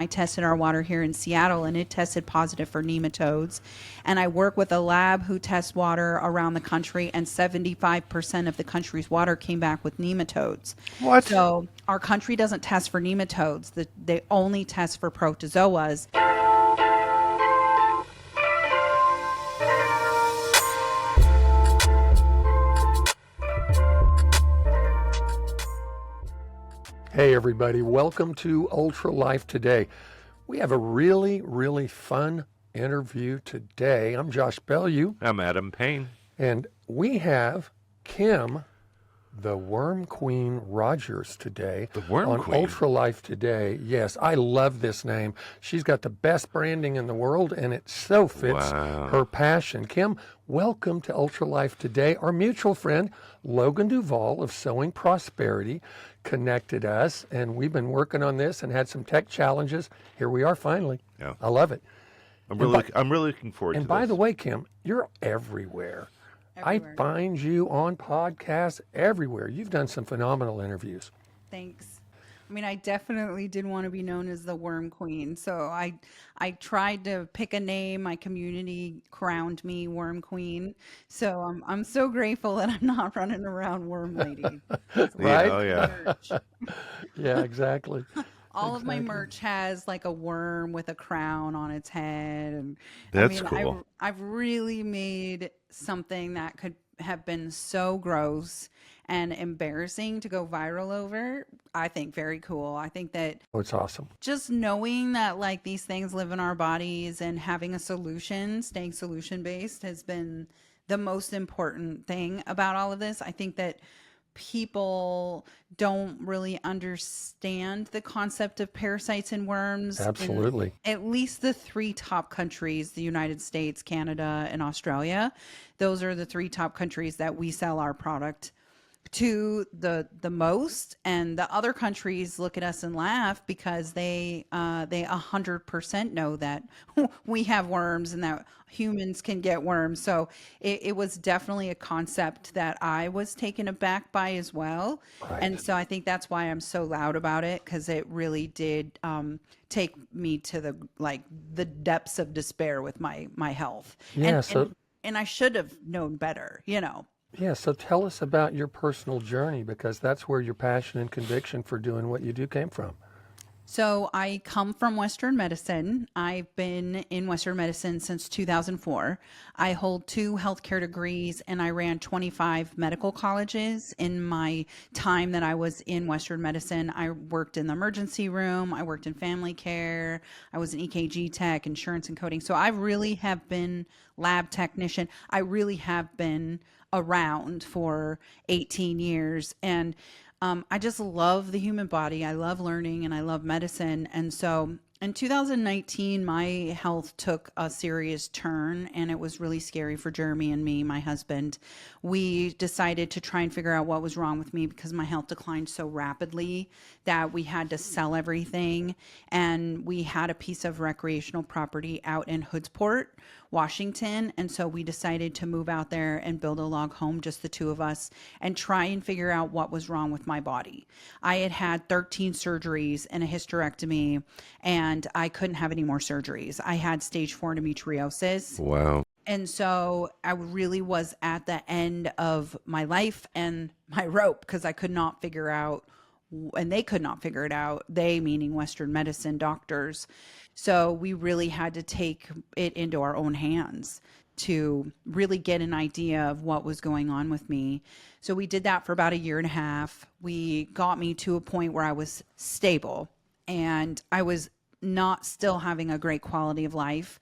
I tested our water here in Seattle and it tested positive for nematodes. And I work with a lab who tests water around the country, and 75% of the country's water came back with nematodes. What? So our country doesn't test for nematodes, they only test for protozoas. Hey everybody, welcome to Ultra Life Today. We have a really fun interview today. I'm Josh Bellew. I'm Adam Payne. And we have Kim, the Worm Queen Rogers today. The Worm on Queen? Ultra Life Today. Yes, I love this name. She's got the best branding in the world and it so fits her passion. Kim, welcome to Ultra Life Today. Our mutual friend, Logan Duvall of Sowing Prosperity, connected us, and we've been working on this and had some tech challenges. Here we are finally. Yeah. I love it. I'm really looking forward to this. And by the way, Kim, you're everywhere. I find you on podcasts everywhere. You've done some phenomenal interviews. Thanks. I mean, I definitely didn't want to be known as the Worm Queen. So I tried to pick a name. My community crowned me Worm Queen. So I'm so grateful that I'm not running around Worm Lady. Right? Oh, yeah. Yeah, exactly. All of my merch has like a worm with a crown on its head. And That's cool. I've really made something that could have been so gross and embarrassing to go viral over. I think very cool. I think that it's awesome. just knowing that like these things live in our bodies and having a solution, staying solution based, has been the most important thing about all of this. I think that people don't really understand the concept of parasites and worms. Absolutely. In at least the three top countries, the United States, Canada, and Australia. Those are the three top countries that we sell our product to the most, and the other countries look at us and laugh because they 100% know that we have worms and that humans can get worms. So it was definitely a concept that I was taken aback by as well. Right. And so I think that's why I'm so loud about it, because it really did take me to the depths of despair with my health. Yeah, And I should have known better, Yeah, so tell us about your personal journey, because that's where your passion and conviction for doing what you do came from. So I come from Western medicine. I've been in Western medicine since 2004. I hold 2 healthcare degrees and I ran 25 medical colleges in my time that I was in Western medicine. I worked in the emergency room. I worked in family care. I was an EKG tech, insurance and coding. So I really have been lab technician. I really have been around for 18 years. And I just love the human body. I love learning and I love medicine. And so in 2019, my health took a serious turn, and it was really scary for Jeremy and me, my husband. We decided to try and figure out what was wrong with me because my health declined so rapidly that we had to sell everything. And we had a piece of recreational property out in Hoodsport, Washington. And so we decided to move out there and build a log home, just the two of us, and try and figure out what was wrong with my body. I had had 13 surgeries and a hysterectomy, and I couldn't have any more surgeries. I had stage 4 endometriosis. Wow. And so I really was at the end of my life and my rope, because I could not figure out, and they could not figure it out, they meaning Western medicine doctors. So we really had to take it into our own hands to really get an idea of what was going on with me. So we did that for about 1.5 years. We got me to a point where I was stable and I was not still having a great quality of life,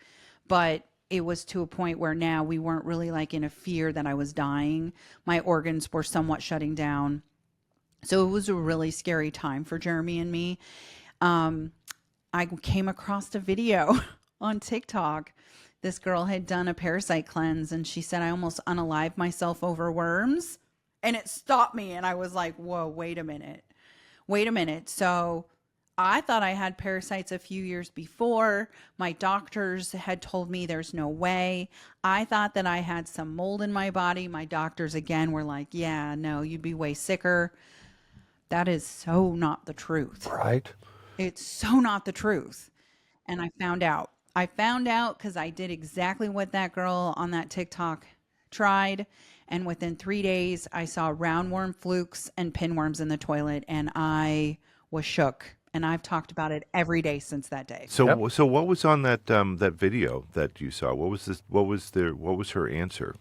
but it was to a point where now we weren't really like in a fear that I was dying. My organs were somewhat shutting down. So it was a really scary time for Jeremy and me. I came across a video on TikTok. This girl had done a parasite cleanse and she said, I almost unalived myself over worms. And it stopped me. And I was like, whoa, wait a minute. So I thought I had parasites a few years before. My doctors had told me there's no way. I thought that I had some mold in my body. My doctors again were like, yeah, no, you'd be way sicker. That is so not the truth. Right. It's so not the truth. And I found out. I found out because I did exactly what that girl on that TikTok tried. And within 3 days, I saw roundworm flukes and pinworms in the toilet. And I was shook. And I've talked about it every day since that day. So, Yep. so what was on that video that you saw? What was this? What was her answer?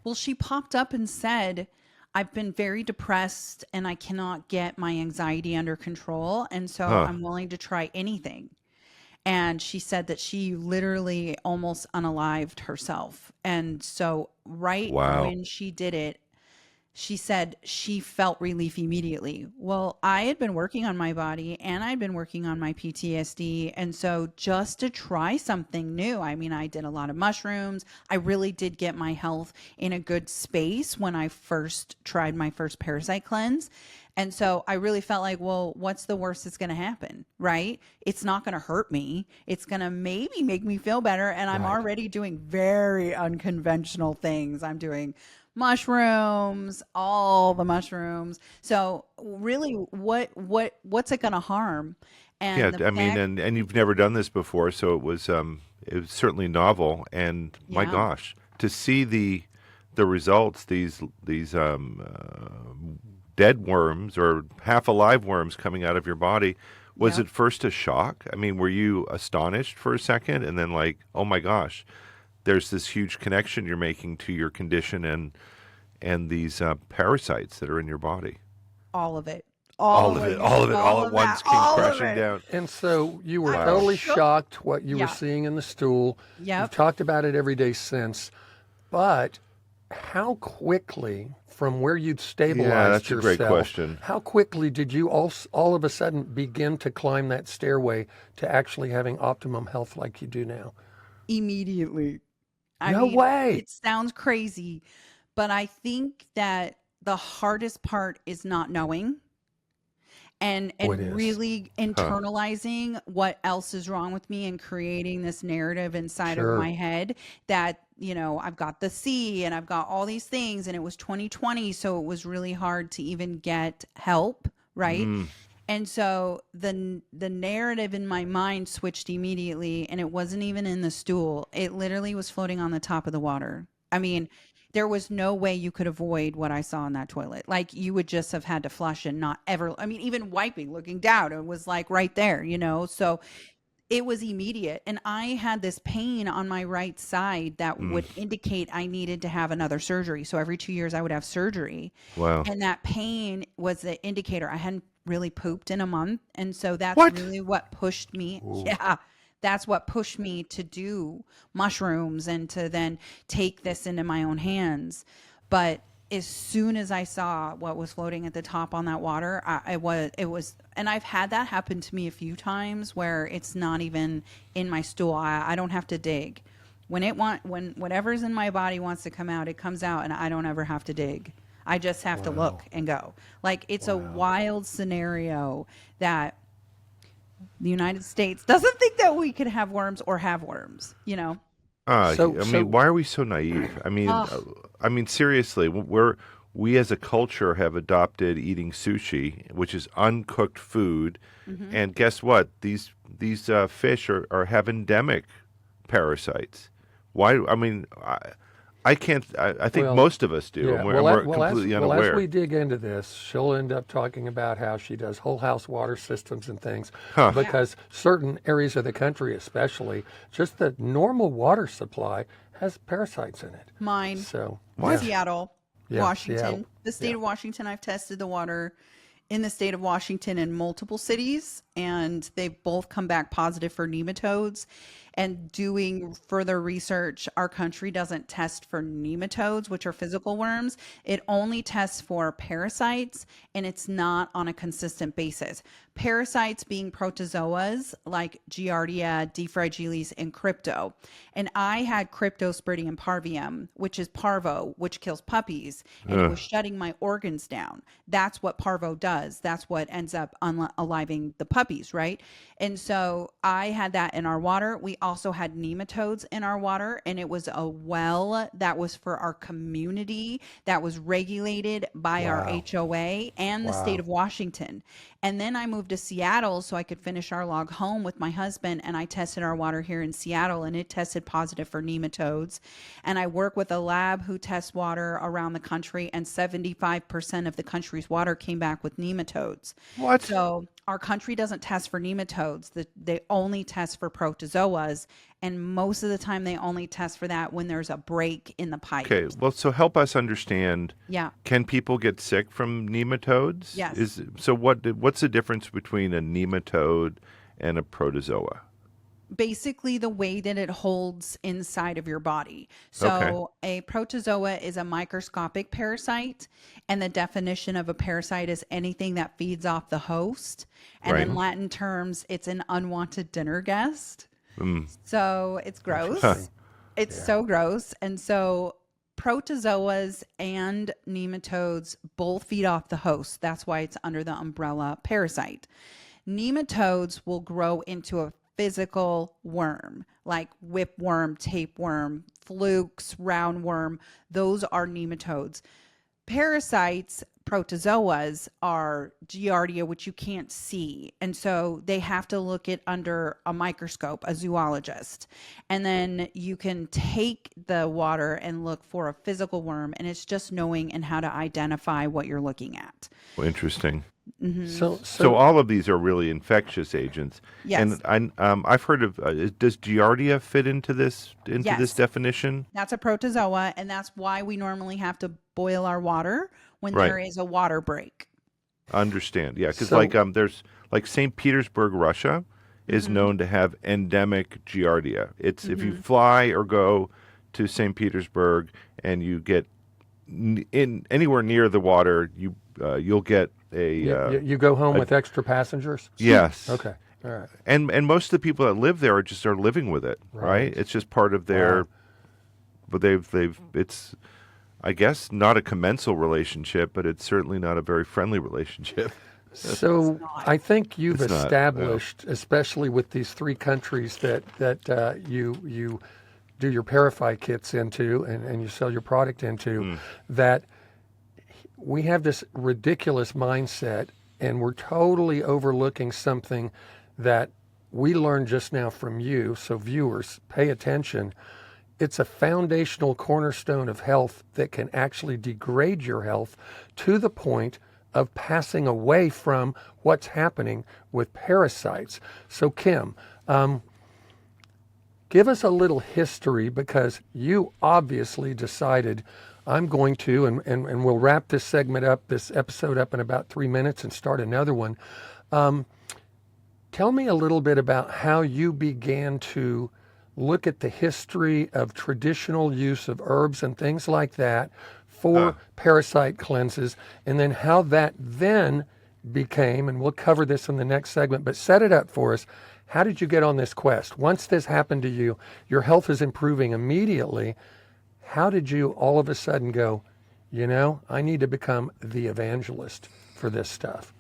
Well, she popped up and said, I've been very depressed and I cannot get my anxiety under control. And so Huh? I'm willing to try anything. And she said that she literally almost unalived herself. And so, right Wow. when she did it, she said she felt relief immediately. Well, I had been working on my body and I'd been working on my PTSD. And so, just to try something new, I mean, I did a lot of mushrooms. I really did get my health in a good space when I first tried my first parasite cleanse. And so I really felt like, well, what's the worst that's going to happen, right? It's not going to hurt me. It's going to maybe make me feel better. And I'm Right. already doing very unconventional things. I'm doing mushrooms, all the mushrooms. So really, what's it going to harm? Yeah, And the I mean, fact, and you've never done this before, so it was certainly novel. And my yeah, gosh, to see the results, these dead worms or half alive worms coming out of your body, was yep. it first a shock? I mean, were you astonished for a second, and then like, oh my gosh, there's this huge connection you're making to your condition and these parasites that are in your body? All of it, all of it, All all at of once that, came all of crashing it. down. And so you were I was Wow. totally shook. shocked what you were Yeah. seeing in the stool. You've Yep. talked about it every day since. But how quickly, from where you'd stabilized Yeah, that's a yourself, great question. how quickly did you all of a sudden begin to climb that stairway to actually having optimum health like you do now? Immediately. I No mean, way. it sounds crazy, but I think that the hardest part is not knowing and Oh, it is. really Huh. internalizing what else is wrong with me and creating this narrative inside of Sure. my head that, I've got the C and I've got all these things and it was 2020, so it was really hard to even get help, right? Mm. And so the narrative in my mind switched immediately, and it wasn't even in the stool. It literally was floating on the top of the water. I mean, there was no way you could avoid what I saw in that toilet. Like you would just have had to flush and not ever. I mean, even wiping, looking down, it was like right there. So it was immediate. And I had this pain on my right side that Mm. would indicate I needed to have another surgery. So every 2 years I would have surgery. Wow. And that pain was the indicator. I hadn't really pooped in a month. And so that's What? really what pushed me. Ooh. Yeah. That's what pushed me to do mushrooms and to then take this into my own hands. But as soon as I saw what was floating at the top on that water, it was, and I've had that happen to me a few times where it's not even in my stool. I don't have to dig. When whatever's in my body wants to come out, it comes out, and I don't ever have to dig. I just have to look and go. Like it's a wild scenario that the United States doesn't think that we could have worms or have worms. So- I so- mean, why are we so naive? Ugh. I mean, seriously, we as a culture have adopted eating sushi, which is uncooked food, and guess what? These fish are have endemic parasites. Why? I mean, I can't. I think Well, most of us do, Yeah. and we're completely as unaware. we dig into this, she'll end up talking about how she does whole house water systems and things Huh. because certain areas of the country, especially, just the normal water supply has parasites in it. Mine, So, Seattle, Yeah, Washington, Seattle. the state of Washington. I've tested the water in the state of Washington in multiple cities, and they've both come back positive for nematodes. And doing further research, our country doesn't test for nematodes, which are physical worms. It only tests for parasites, and it's not on a consistent basis. Parasites being protozoas like Giardia, D. fragilis, and crypto. And I had cryptosporidium parvium, which is parvo, which kills puppies, and it was shutting my organs down. That's what parvo does. That's what ends up unaliving the puppy. puppies, right? And so I had that in our water. We also had nematodes in our water, and it was a well that was for our community that was regulated by our Wow. HOA and the state Wow. of Washington. And then I moved to Seattle so I could finish our log home with my husband, and I tested our water here in Seattle, and it tested positive for nematodes. And I work with a lab who tests water around the country, and 75% of the country's water came back with nematodes. What? So our country doesn't test for nematodes. They only test for protozoas. And most of the time, they only test for that when there's a break in the pipe. Okay, well, so help us understand. Yeah. Can people get sick from nematodes? Yes. What's the difference between a nematode and a protozoa? Basically the way that it holds inside of your body. Okay. So a protozoa is a microscopic parasite, and the definition of a parasite is anything that feeds off the host. And Right. in Latin terms, it's an unwanted dinner guest. Mm. So it's gross. Huh. It's so gross. And so protozoas and nematodes both feed off the host. That's why it's under the umbrella parasite. Nematodes will grow into a physical worm, like whipworm, tapeworm, flukes, roundworm. Those are nematodes. Parasites, protozoas, are giardia, which you can't see. And so they have to look it under a microscope, a zoologist. And then you can take the water and look for a physical worm. And it's just knowing and how to identify what you're looking at. Well, interesting. So all of these are really infectious agents. Yes. And I've heard of, does Giardia fit into this Yes. definition? That's a protozoa, and that's why we normally have to boil our water when Right. there is a water break. Understand. Yeah, because So- there's like St. Petersburg, Russia is known to have endemic Giardia. It's if you fly or go to St. Petersburg and you get in anywhere near the water, you'll get a you go home with extra passengers? yes. Okay. All right. And most of the people that live there are living with it, right? It's just part of their. Wow. But it's, I guess, not a commensal relationship, but it's certainly not a very friendly relationship. So I think you've It's not, established, especially with these three countries that you do your Parafy kits into and you sell your product into, that we have this ridiculous mindset, and we're totally overlooking something that we learned just now from you. So viewers, pay attention. It's a foundational cornerstone of health that can actually degrade your health to the point of passing away from what's happening with parasites. So Kim, give us a little history, because you obviously decided, I'm going to, and we'll wrap this segment up, this episode up in about 3 minutes and start another one. Tell me a little bit about how you began to look at the history of traditional use of herbs and things like that for parasite cleanses, and then how that then became, and we'll cover this in the next segment, but set it up for us. How did you get on this quest? Once this happened to you, your health is improving immediately. How did you all of a sudden go, I need to become the evangelist for this stuff?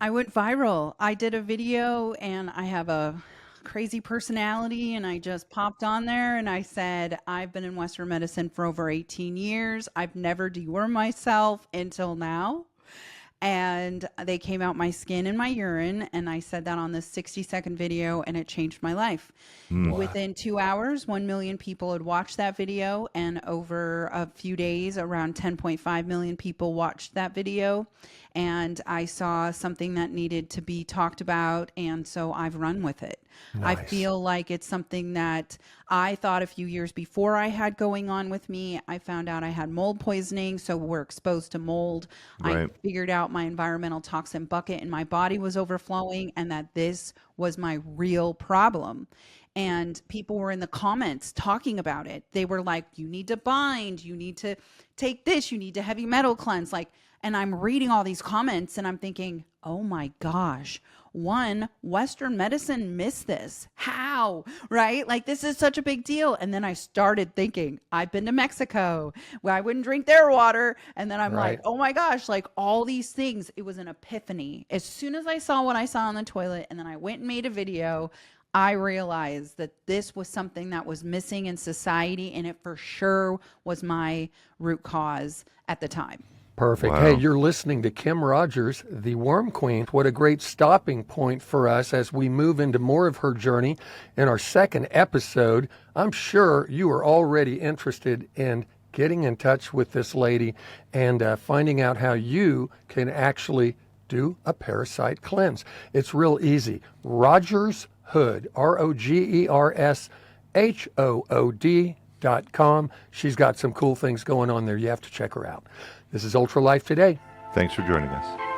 I went viral. I did a video, and I have a crazy personality, and I just popped on there and I said, I've been in Western medicine for over 18 years. I've never dewormed myself until now. And they came out my skin and my urine, and I said that on this 60-second video, and it changed my life. Within 2 hours, 1 million people had watched that video, and over a few days, around 10.5 million people watched that video. And I saw something that needed to be talked about, and so I've run with it. I Nice. feel like it's something that I thought a few years before I had going on with me. I found out I had mold poisoning, so we're exposed to mold. I Right. figured out my environmental toxin bucket in my body was overflowing, and that this was my real problem. And people were in the comments talking about it. They were like, you need to bind, you need to take this, you need to heavy metal cleanse. And I'm reading all these comments and I'm thinking, oh my gosh, one, Western medicine missed this. How? Right? Like, this is such a big deal. And then I started thinking, I've been to Mexico where I wouldn't drink their water. And then I'm Right. like, oh my gosh, like all these things. It was an epiphany. As soon as I saw what I saw on the toilet, and then I went and made a video, I realized that this was something that was missing in society, and it for sure was my root cause at the time. Perfect. Wow. Hey, you're listening to Kim Rogers, the Worm Queen. What a great stopping point for us as we move into more of her journey in our second episode. I'm sure you are already interested in getting in touch with this lady and finding out how you can actually do a parasite cleanse. It's real easy. Rogers Hood, ROGERSHOOD.com. She's got some cool things going on there. You have to check her out. This is Ultra Life Today. Thanks for joining us.